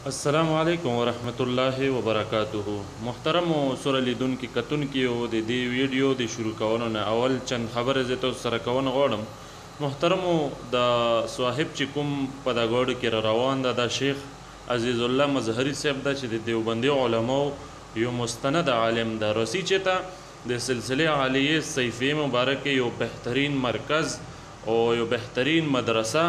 السلام علیکم ورحمت الله وبرکاته. محترم سره لیدونکي کتونکي او د دې ویډیو د شروع کولو نه اول چند خبرې زه تاسو سره کوون غواړم. محترمو د صاحب چې کوم په دا ګوډ کې را روان ده د شیخ عزیز الله مظهری صاحب ده چې د دیوبندي علماو یو مستند عالم ده. رسی چې ته د سلسله عالیه سیفی مبارک یو بهترین مرکز او یو بهترین مدرسه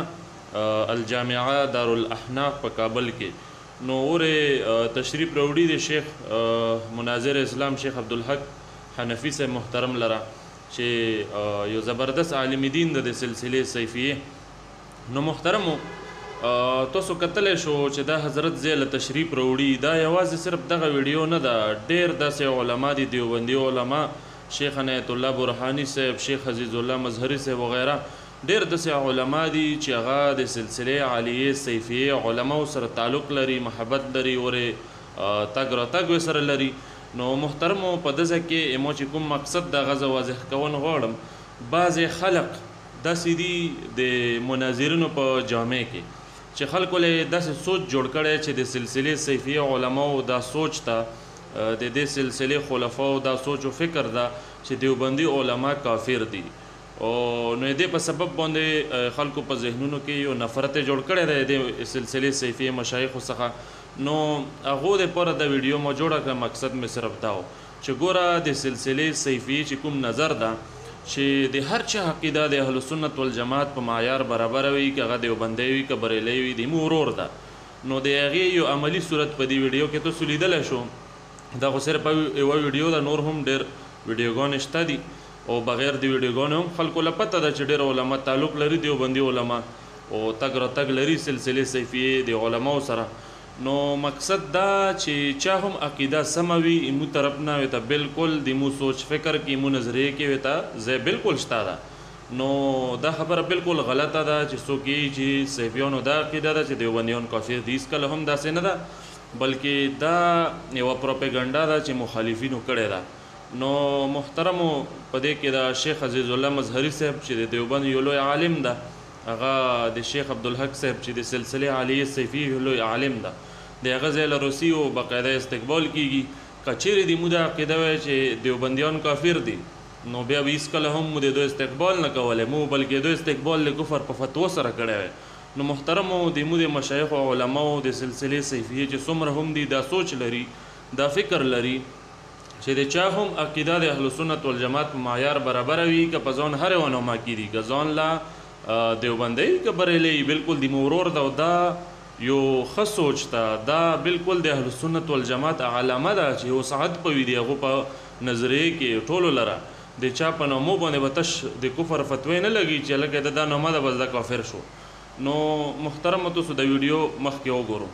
الجامعه دارالاحناف په کابل کې نو اوره تشریف راوړي د شیخ مناظر اسلام شیخ عبدالحق حنفی سے محترم لرا چې یو زبردست عالم دین د سلسله سیفیه. نو محترمو تاسو کتلی شو چې دا حضرت زیل تشریف راوړي دا یوازې صرف دغه ویډیو نه ده، ډېر داسې علما دي دیوبندي علما شیخ عنایت الله برهانی صاحب شیخ عزیز الله مظهری صاحب وغیره ډېر داسې علما دي چې هغه د سلسله عالیه سیفیه علماو سره تعلق لري، محبت لري، ورې تګ راتګ سره لري. نو محترمو په دغه کې مو چې کوم مقصد د غزه واضح کول غواړم، بعضې خلق داسې دي د مناظرینو په جامع کې چې خلکو له داسې سوچ جوړ کړی چې د سلسله سیفیه علماو دا سوچ ته د دې سلسله خلفاو دا سوچ و فکر ده چې دیوبندي علما کافر دي او نو دې په سبب باندې خلکو په ذهنونو کې یو نفرت جوړ کړی دی د سلسله سیفیه مشایخو څخه. نو هغو دپاره د ویډیو مو جوړه کړه، مقصد مې صرف دا و چې ګوره د سلسله سیفیه چې کوم نظر ده چې د هر چا عقیده د اهل سنت والجماعت په معیار برابر وي، که هغه دیوبندی وي که بریلی وي، د مو ورور ده. نو د هغې یو عملي صورت په دې ویډیو کې تاسو لیدلی شو. دا خو صرف یوه ویډیو ده، نور هم ډېر ویډیوګانې شته دي او بغیر د ویډیوګانو هم خلکو له پته ده چې ډېر علما تعلق لري دیوبندي علما او تګ راتګ لري سلسله سیفیه د علماو سره. نو مقصد دا چې چا هم عقیده سمه وي ایمو طرف نه وي ته بالکل د مو سوچ فکر کې ایمو نظریه کې وي ته زه بالکل شته ده. نو دا خبره بالکل غلطه ده چې څوک یې چې سیفیانو دا عقیده ده چې دیوبندیان کافر دي، هېڅکله هم داسې نه ده، بلکې دا یوه پروپیګنډا ده چې مخالفینو کړې ده. نو محترمو په دې کې د شیخ عزیز الله مظهری صاحب چې د دیوبند یو لوی عالم ده، هغه د شیخ عبدالحق صاحب چې د سلسله عالیه سیفیه یو لوی عالم ده، د هغه ځای له روسي او باقاعده استقبال کیږي. که چیرې د مو دا عقیده وی چې دیوبندیان کافر دي نو بیا به هېڅکله هم مو د دوی استقبال نه کولی مو، بلکې دوی استقبال د کفر په فتوا سره کړی وی. نو محترمو د مو د مشایخو علماو د سلسله سیفیه چې څومره هم دي دا سوچ لري، دا فکر لري چې د چا هم عقیده د اهل سنت والجماعت په معیار برابر وي، که په ځان هر یو نوما کېدي، که ځان لا دیوبندی که بریلی بالکل د مورور ده او دا یو ښه سوچ ته دا بالکل د اهل سنت والجماعت علامه ده چې یو سعد په وي د هغو په نظریه کې ټولو لره د چا په نومو باندې به تش د کفر فتوی نه لګي چې لکه دا نومه ده بس دا کافر شو. نو محترمو تاسو د ویډیو مخکې وګورو.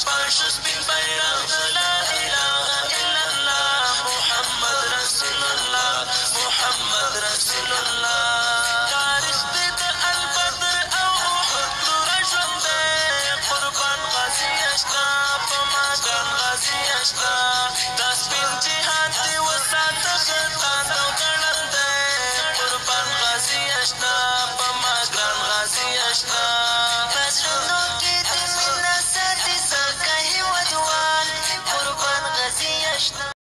پاش سپین بیرغ